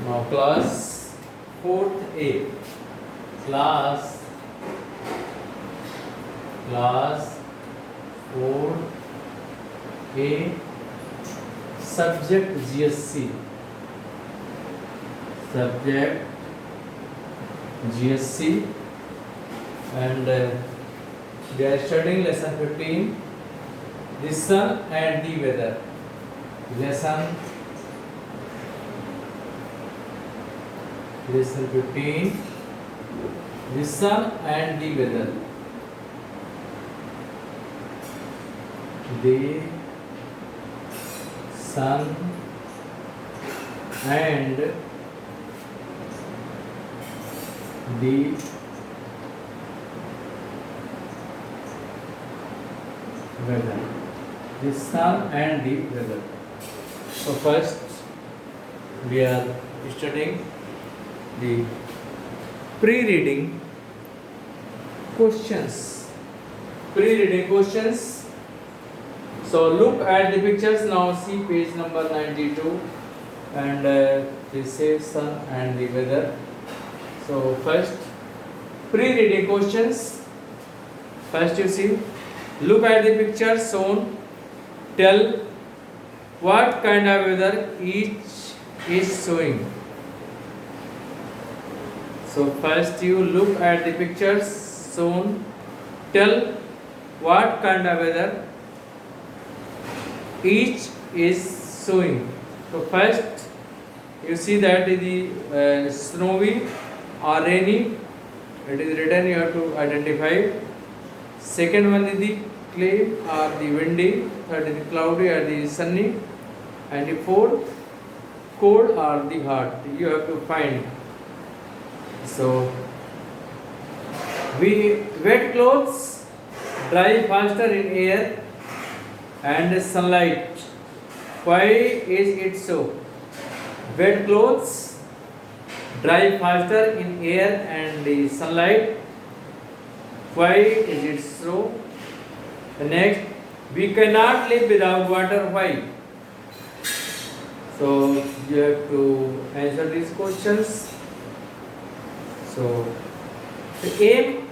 Now class 4th A. Class 4th A. Subject GSC. Subject GSC, and we are studying lesson 15, the sun and the weather. Lesson 15, the sun and the weather. The sun and the weather. The sun and the weather. So first we are studying the pre-reading questions. Pre-reading questions. So look at the pictures now. See page number 92, and this says sun and the weather. So first, pre-reading questions. First you see, look at the picture shown. Tell what kind of weather each is showing. So first you look at the pictures shown. Tell what kind of weather each is showing. So first you see that the snowy or rainy, it is written, you have to identify. Second one is the clear or the windy, third is the cloudy or the sunny, and the fourth cold or the hot, you have to find. So wet clothes dry faster in air and sunlight. Why is it so? Wet clothes dry faster in air and the sunlight. Why is it so? The next, we cannot live without water. Why? So you have to answer these questions. So the aim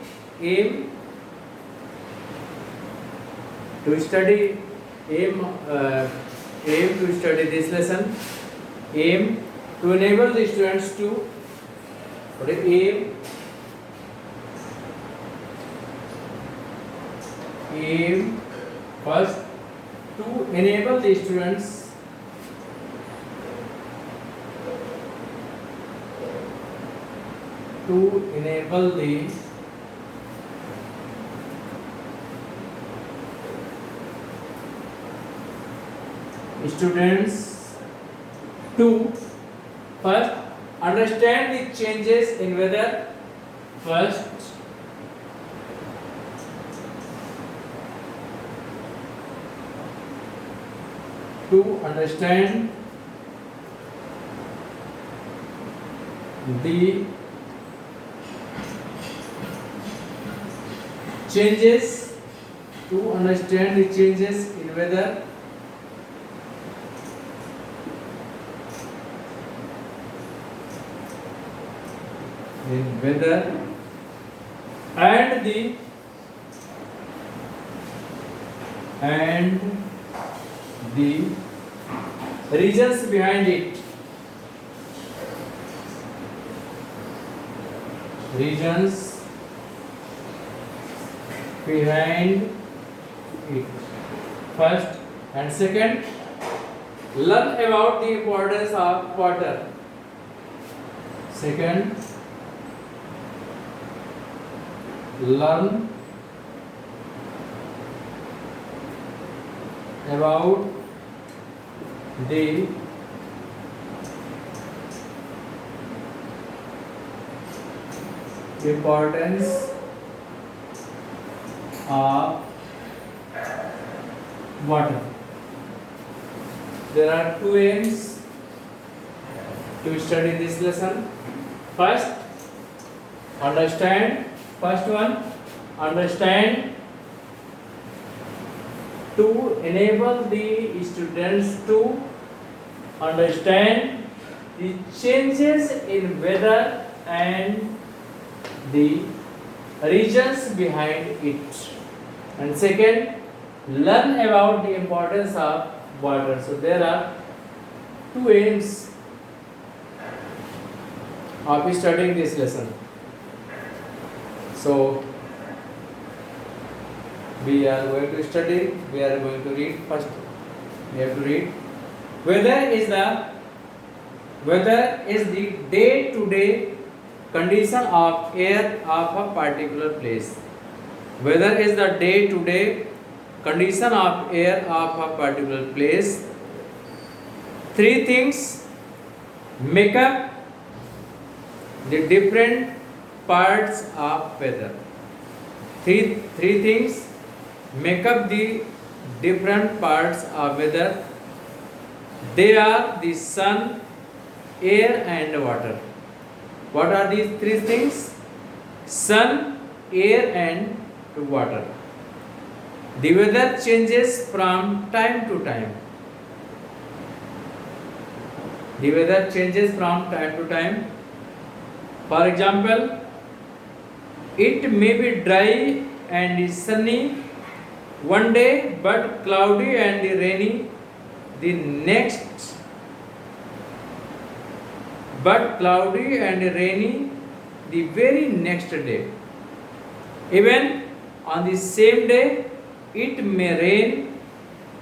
to study this lesson. Aim to enable the students to aim first to enable the students to first understand the changes in weather. First to understand the changes in weather. And the reasons behind it. First and second, learn about the importance of water. Second, learn about the importance of water. There are two aims to study this lesson. First, understand. First one, understand to enable the students to understand the changes in weather and the regions behind it. And second, learn about the importance of water. So there are two aims of studying this lesson. So we are going to study, we are going to read first. We have to read. Weather is the day-to-day condition of air of a particular place. Weather is the day-to-day condition of air of a particular place. Three things make up the different parts of weather. Three things make up the different parts of weather. They are the sun, air and water. What are these three things? Sun, air and water. The weather changes from time to time. The weather changes from time to time. For example, it may be dry and sunny one day but cloudy and rainy the next, but cloudy and rainy the very next day. Even on the same day, it may rain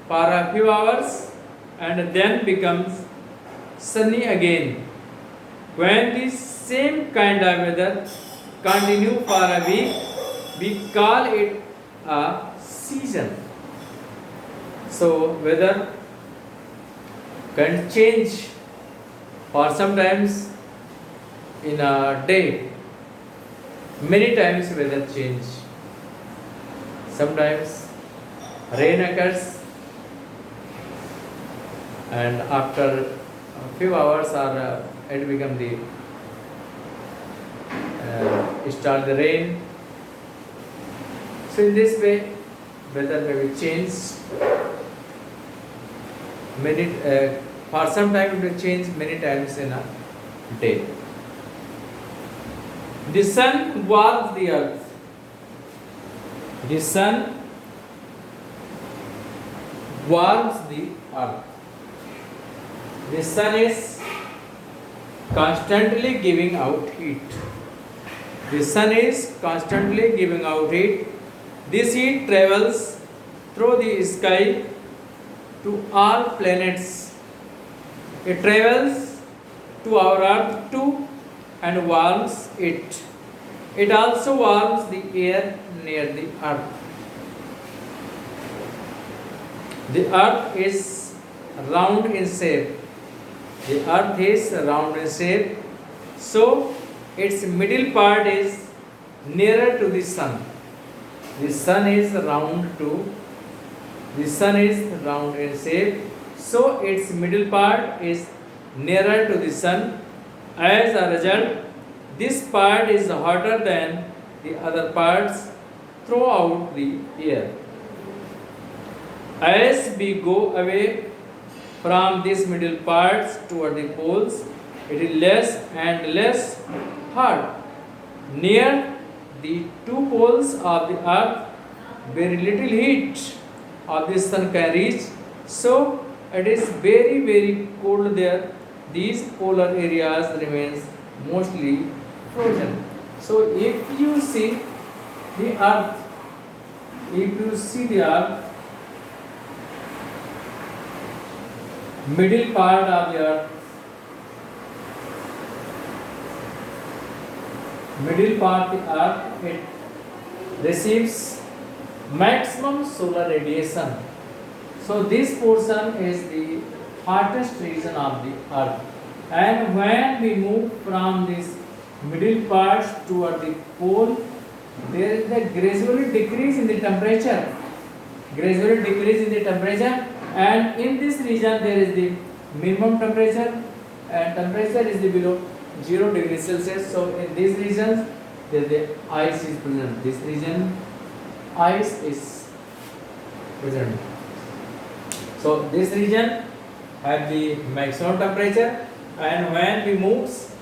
for a few hours and then becomes sunny again. When the same kind of weather continue for a week, we call it a season. So weather can change for sometimes in a day. Many times weather change. Sometimes rain occurs and after a few hours or it become the start the rain. So in this way weather may be changed. Many for some time it will change many times in a day. The sun warms the earth. The sun warms the earth. The sun is constantly giving out heat. The sun is constantly giving out heat. This heat travels through the sky to all planets. It travels to our earth too and warms it. It also warms the air near the earth. The earth is round in shape. The earth is round in shape, so its middle part is nearer to the sun. The sun is round too. The sun is round in shape, so its middle part is nearer to the sun. As a result, this part is hotter than the other parts throughout the year. As we go away from these middle parts toward the poles, it is less and less hot. Near the two poles of the earth, very little heat of the sun can reach, so it is very cold there. These polar areas remains mostly frozen. So if you see the earth, middle part of the earth, it receives maximum solar radiation. So this portion is the hottest region of the earth. And when we move from this middle part toward the pole, there is a gradually decrease in the temperature. And in this region there is the minimum temperature and temperature is the below 0 degrees Celsius. So in these regions the ice is present. This region ice is present. So this region have the maximum temperature and when we moves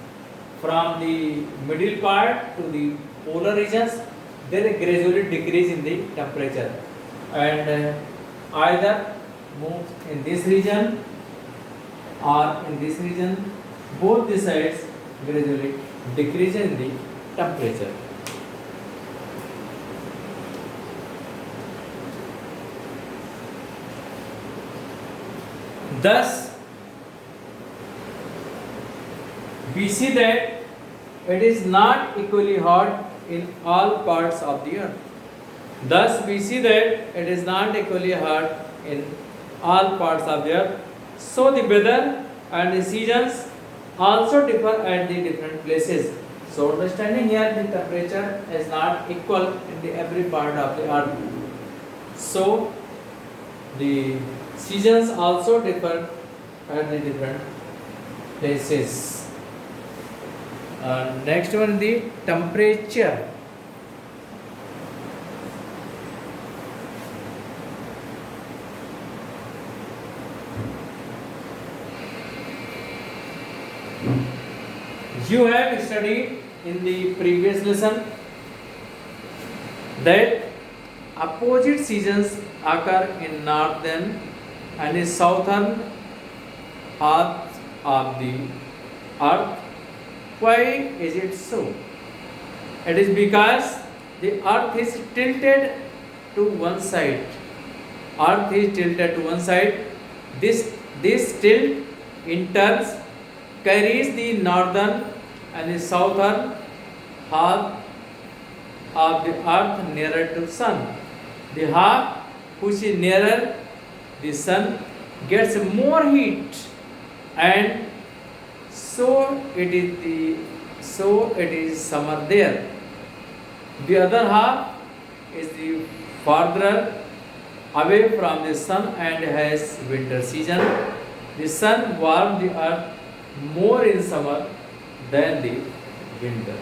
from the middle part to the polar regions, there is gradually decrease in the temperature, and either moves in this region or in this region, both the sides gradually decrease in the temperature. Thus, we see that it is not equally hot in all parts of the earth. Thus, we see that it is not equally hot in all parts of the earth. So, the weather and the seasons also differ at the different places. So, understanding here the temperature is not equal in the every part of the earth. So, the seasons also differ at the different places. Next one, the temperature. You have studied in the previous lesson that opposite seasons occur in northern and in southern half of the earth. Why is it so? It is because the earth is tilted to one side. Earth is tilted to one side. This tilt in turn carries the northern and the southern half of the earth nearer to sun. The half which is nearer the sun gets more heat, and so it is summer there. The other half is the farther away from the sun and has winter season. The sun warms the earth more in summer than the winter.